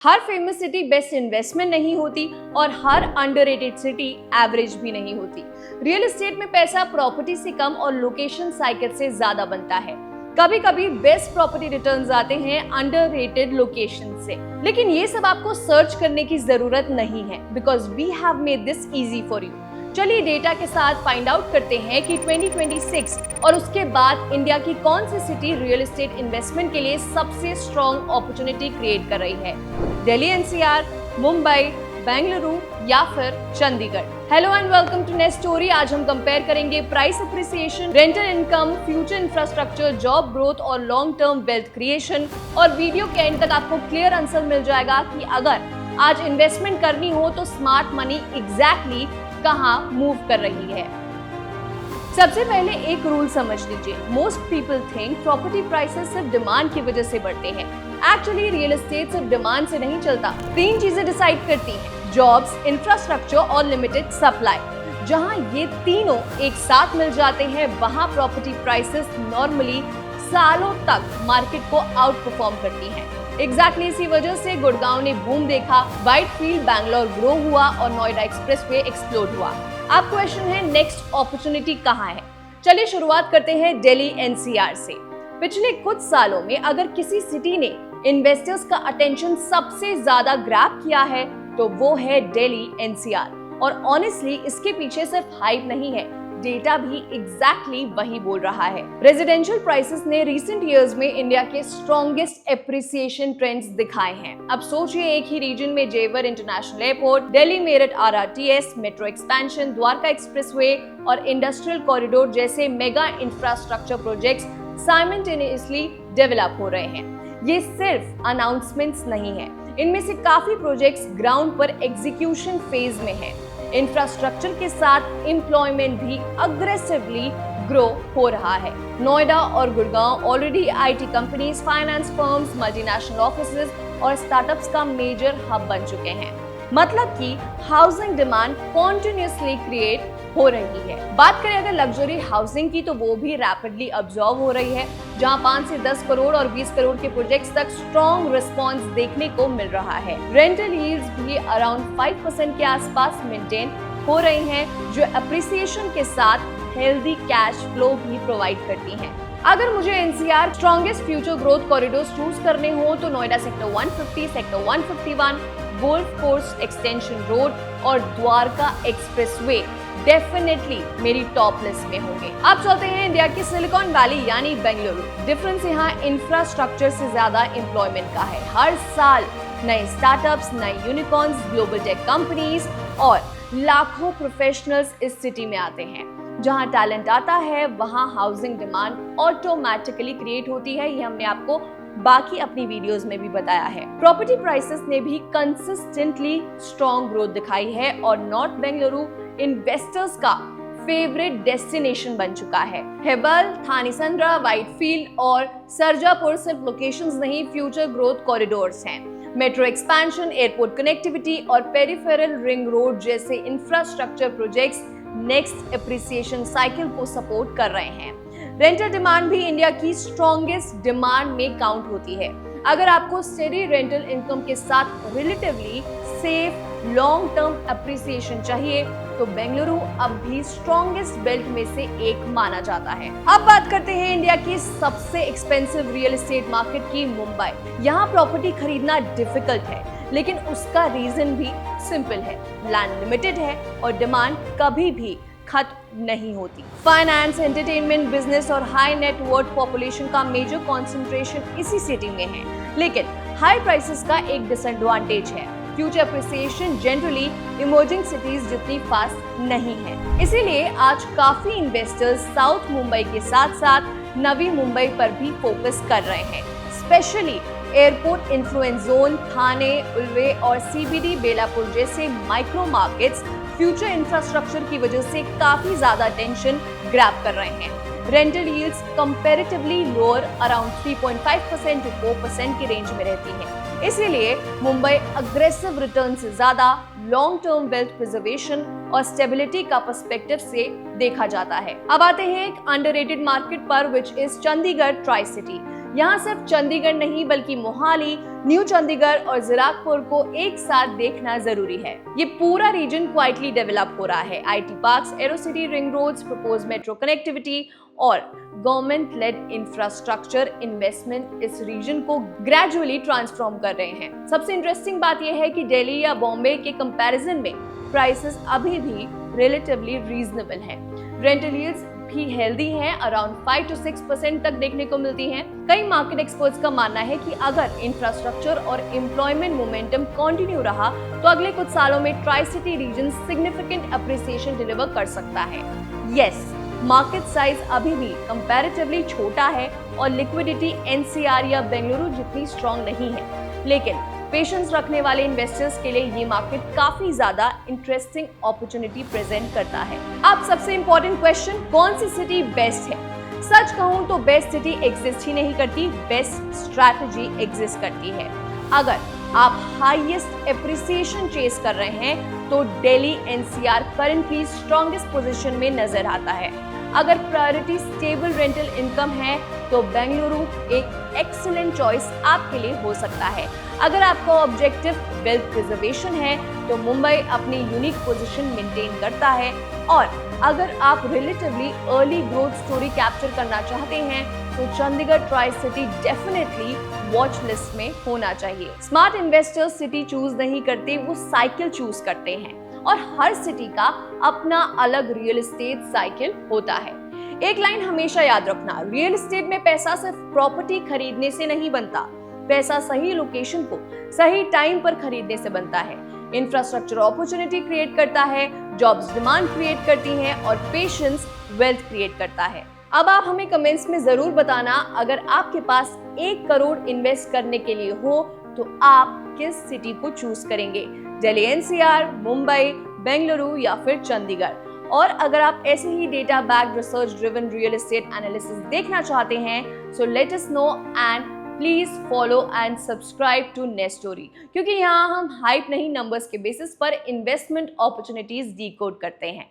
हर famous city best investment नहीं होती और हर अंडररेटेड सिटी एवरेज भी नहीं होती। रियल एस्टेट में पैसा प्रॉपर्टी से कम और लोकेशन साइकिल से ज्यादा बनता है। कभी कभी बेस्ट प्रॉपर्टी रिटर्न्स आते हैं अंडररेटेड लोकेशन से, लेकिन ये सब आपको सर्च करने की जरूरत नहीं है, because we have made this easy for you. चलिए डेटा के साथ फाइंड आउट करते हैं कि 2026 और उसके बाद इंडिया की कौन सी सिटी रियल एस्टेट इन्वेस्टमेंट के लिए सबसे स्ट्रॉन्ग अपॉर्चुनिटी क्रिएट कर रही है। दिल्ली एनसीआर, मुंबई, बेंगलुरु या फिर Chandigarh. Hello and welcome to next story. आज हम कंपेयर करेंगे price appreciation, rental income, future infrastructure, job growth और लॉन्ग टर्म वेल्थ क्रिएशन। और वीडियो के एंड तक आपको क्लियर आंसर मिल जाएगा कि अगर आज इन्वेस्टमेंट करनी हो तो स्मार्ट मनी एग्जैक्टली कहां मूव कर रही है। सबसे पहले एक रूल समझ लीजिए। Most people think property prices सिर्फ डिमांड की वजह से बढ़ते हैं। एक्चुअली रियल एस्टेट सिर्फ डिमांड से नहीं चलता। तीन चीजें डिसाइड करती हैं: जॉब्स, इंफ्रास्ट्रक्चर और लिमिटेड सप्लाई। जहां ये तीनों एक साथ मिल जाते हैं वहां प्रॉपर्टी प्राइसेस नॉर्मली सालों तक मार्केट को आउट परफॉर्म करती हैं। एग्जैक्टली इसी वजह से गुड़गांव ने बूम देखा, व्हाइटफील्ड बैंगलोर ग्रो हुआ और नोएडा एक्सप्रेसवे एक्सप्लोड हुआ। अब क्वेश्चन है नेक्स्ट अपॉर्चुनिटी कहां है। चलिए शुरुआत करते हैं दिल्ली एनसीआर से। पिछले कुछ सालों में अगर किसी सिटी ने इन्वेस्टर्स का अटेंशन सबसे ज्यादा ग्रैब किया है तो वो है दिल्ली एनसीआर। और ऑनेस्टली इसके पीछे सिर्फ हाइप नहीं है, डेटा भी एग्जैक्टली वही बोल रहा है। रेजिडेंशियल प्राइसेस ने रिसेंट इयर्स में इंडिया के स्ट्रॉन्गेस्ट एप्रिसिएशन ट्रेंड्स दिखाए हैं। अब सोचिए एक ही रीजन में जेवर international airport, Delhi Meerut RRTS, metro expansion, Dwarka expressway और इंडस्ट्रियल कॉरिडोर जैसे mega infrastructure projects simultaneously develop हो रहे हैं। ये सिर्फ अनाउंसमेंट्स नहीं है, इनमें से काफी प्रोजेक्ट्स ग्राउंड पर एग्जीक्यूशन फेज में है। इंफ्रास्ट्रक्चर के साथ एम्प्लॉयमेंट भी अग्रेसिवली ग्रो हो रहा है। नोएडा और Gurgaon already IT companies, finance firms, multinational offices और स्टार्टअप्स का मेजर हब बन चुके हैं। मतलब कि हाउसिंग डिमांड कॉन्टिन्यूसली क्रिएट हो रही है। बात करें अगर लग्जरी हाउसिंग की तो वो भी रैपिडली अब्जॉर्व हो रही है, जहां 5 से 10 करोड़ और 20 करोड़ के प्रोजेक्ट्स तक स्ट्रॉन्ग रिस्पांस देखने को मिल रहा है। रेंटल यील्ड्स भी अराउंड 5% के आसपास मेंटेन हो रही हैं, जो एप्रिसिएशन के साथ हेल्दी कैश फ्लो भी प्रोवाइड करती हैं। अगर मुझे NCR strongest future growth corridors choose करने हो तो Noida sector 150, sector 151, golf course extension road और द्वारका एक्सप्रेसवे डेफिनेटली मेरी टॉप लिस्ट में होंगे। अब चलते हैं इंडिया की सिलिकॉन वैली यानी बेंगलुरु। डिफरेंस यहाँ इंफ्रास्ट्रक्चर से ज्यादा एम्प्लॉयमेंट का है। हर साल नए स्टार्टअप्स, नए यूनिकॉर्न्स, ग्लोबल टेक कंपनीज और लाखों प्रोफेशनल्स इस सिटी में आते हैं। जहां टैलेंट आता है वहां हाउसिंग डिमांड ऑटोमेटिकली क्रिएट होती है। ये हमने आपको बाकी अपनी वीडियोस में भी बताया है। प्रॉपर्टी प्राइसेस ने भी कंसिस्टेंटली स्ट्रॉन्ग ग्रोथ दिखाई है और नॉर्थ बेंगलुरु इन्वेस्टर्स का फेवरेट डेस्टिनेशन बन चुका है। हेबल, थानीसंद्रा, व्हाइटफील्ड और सरजापुर सिर्फ लोकेशंस नहीं, फ्यूचर ग्रोथ कॉरिडोर्स हैं। मेट्रो एक्सपेंशन, एयरपोर्ट कनेक्टिविटी और पेरिफेरल रिंग रोड जैसे infrastructure projects next appreciation cycle को सपोर्ट कर रहे हैं। रेंटल डिमांड भी इंडिया की स्ट्रॉन्गेस्ट डिमांड में काउंट होती है। अगर आपको स्टेडी रेंटल इनकम के साथ relatively safe long term appreciation चाहिए तो बेंगलुरु अब भी स्ट्रॉन्गेस्ट बेल्ट में से एक माना जाता है। अब बात करते हैं इंडिया की सबसे एक्सपेंसिव रियल एस्टेट मार्केट की, मुंबई। यहाँ प्रॉपर्टी खरीदना डिफिकल्ट है, लेकिन उसका रीजन भी सिंपल है। लैंड लिमिटेड है और डिमांड कभी भी खत्म नहीं होती। फाइनेंस, एंटरटेनमेंट, बिजनेस और हाई नेट वर्थ पॉपुलेशन का मेजर कंसंट्रेशन इसी सिटी में है। लेकिन हाई प्राइसेस का एक डिसएडवांटेज है, future appreciation generally emerging cities जितनी फास्ट नहीं है। इसीलिए आज काफी इन्वेस्टर्स साउथ मुंबई के साथ साथ नवी मुंबई पर भी फोकस कर रहे हैं। स्पेशली एयरपोर्ट इन्फ्लुएंस जोन, थाने, उल्वे और सीबीडी बेलापुर जैसे माइक्रो मार्केट्स फ्यूचर इंफ्रास्ट्रक्चर की वजह से काफी ज्यादा अटेंशन ग्रैब कर रहे हैं। Rental yields comparatively lower around 3.5% to 4% की रेंज में रहती है। इसीलिए मुंबई अग्रेसिव रिटर्न से ज्यादा लॉन्ग टर्म वेल्थ प्रिजर्वेशन और स्टेबिलिटी का पर्सपेक्टिव से देखा जाता है। अब आते हैं एक अंडररेटेड मार्केट पर, which is Chandigarh tri city. यहाँ सिर्फ चंडीगढ़ नहीं बल्कि मोहाली, न्यू चंडीगढ़ और जीराकपुर को एक साथ देखना जरूरी है। ये पूरा रीजन क्वाइटली डेवलप हो रहा है। IT parks, Aerocity ring roads, propose metro connectivity और गवर्नमेंट लेड इंफ्रास्ट्रक्चर इन्वेस्टमेंट इस रीजन को ग्रेजुअली ट्रांसफॉर्म कर रहे हैं। सबसे इंटरेस्टिंग बात यह है कि दिल्ली या बॉम्बे के कंपैरिजन में प्राइसेस अभी भी रिलेटिवली रीजनेबल हैं। रेंटल यील्ड्स भी हेल्दी हैं, अराउंड 5 to 6% तक देखने को मिलती हैं। कई मार्केट एक्सपर्ट्स का मानना है कि अगर इंफ्रास्ट्रक्चर और एम्प्लॉयमेंट मोमेंटम कंटिन्यू रहा तो अगले कुछ सालों में tri city region significant appreciation deliver कर सकता है। यस, मार्केट साइज अभी भी कंपैरेटिवली छोटा है और लिक्विडिटी एनसीआर या बेंगलुरु जितनी स्ट्रॉन्ग नहीं है, लेकिन पेशेंस रखने वाले इन्वेस्टर्स के लिए ये मार्केट काफी ज्यादा इंटरेस्टिंग अपॉर्चुनिटी प्रेजेंट करता है। अब सबसे इंपॉर्टेंट क्वेश्चन, कौन सी सिटी बेस्ट है? सच कहूं तो बेस्ट सिटी एग्जिस्ट ही नहीं करती, बेस्ट स्ट्रैटेजी एग्जिस्ट करती है। अगर आप हाईएस्ट एप्रिसिएशन चेस कर रहे हैं तो Delhi NCR currently strongest position में नजर आता है। अगर प्रायोरिटी स्टेबल रेंटल इनकम है तो बेंगलुरु एक एक्सीलेंट चॉइस आपके लिए हो सकता है। अगर आपका ऑब्जेक्टिव वेल्थ प्रिजर्वेशन है तो मुंबई अपनी यूनिक पोजीशन मेंटेन करता है, और अगर आप relatively early growth story capture करना चाहते हैं तो Chandigarh tri city definitely watch list में होना चाहिए। स्मार्ट इन्वेस्टर्स सिटी चूज नहीं करते, वो साइकिल चूज करते हैं, और हर सिटी का अपना अलग रियल एस्टेट साइकिल होता है। एक लाइन हमेशा याद रखना, रियल एस्टेट में पैसा सिर्फ प्रॉपर्टी खरीदने से नहीं बनता, पैसा सही लोकेशन को सही टाइम पर खरीदने से बनता है। इंफ्रास्ट्रक्चर अपॉर्चुनिटी क्रिएट करता है, जॉब्स डिमांड क्रिएट करती हैं, और पेशेंस वेल्थ क्रिएट करता है। अब आप हमें कमेंट्स में जरूर बताना, अगर आपके पास 1 करोड़ इन्वेस्ट करने के लिए हो तो आप किस सिटी को चूज करेंगे, दिल्ली एनसीआर, मुंबई, बेंगलुरु या फिर चंडीगढ़। और अगर आप ऐसे ही data backed research driven real estate analysis देखना चाहते हैं so let us know and please follow and subscribe to Nestory, क्योंकि यहाँ हम हाइप नहीं नंबर्स के बेसिस पर इन्वेस्टमेंट अपॉर्चुनिटीज डीकोड करते हैं।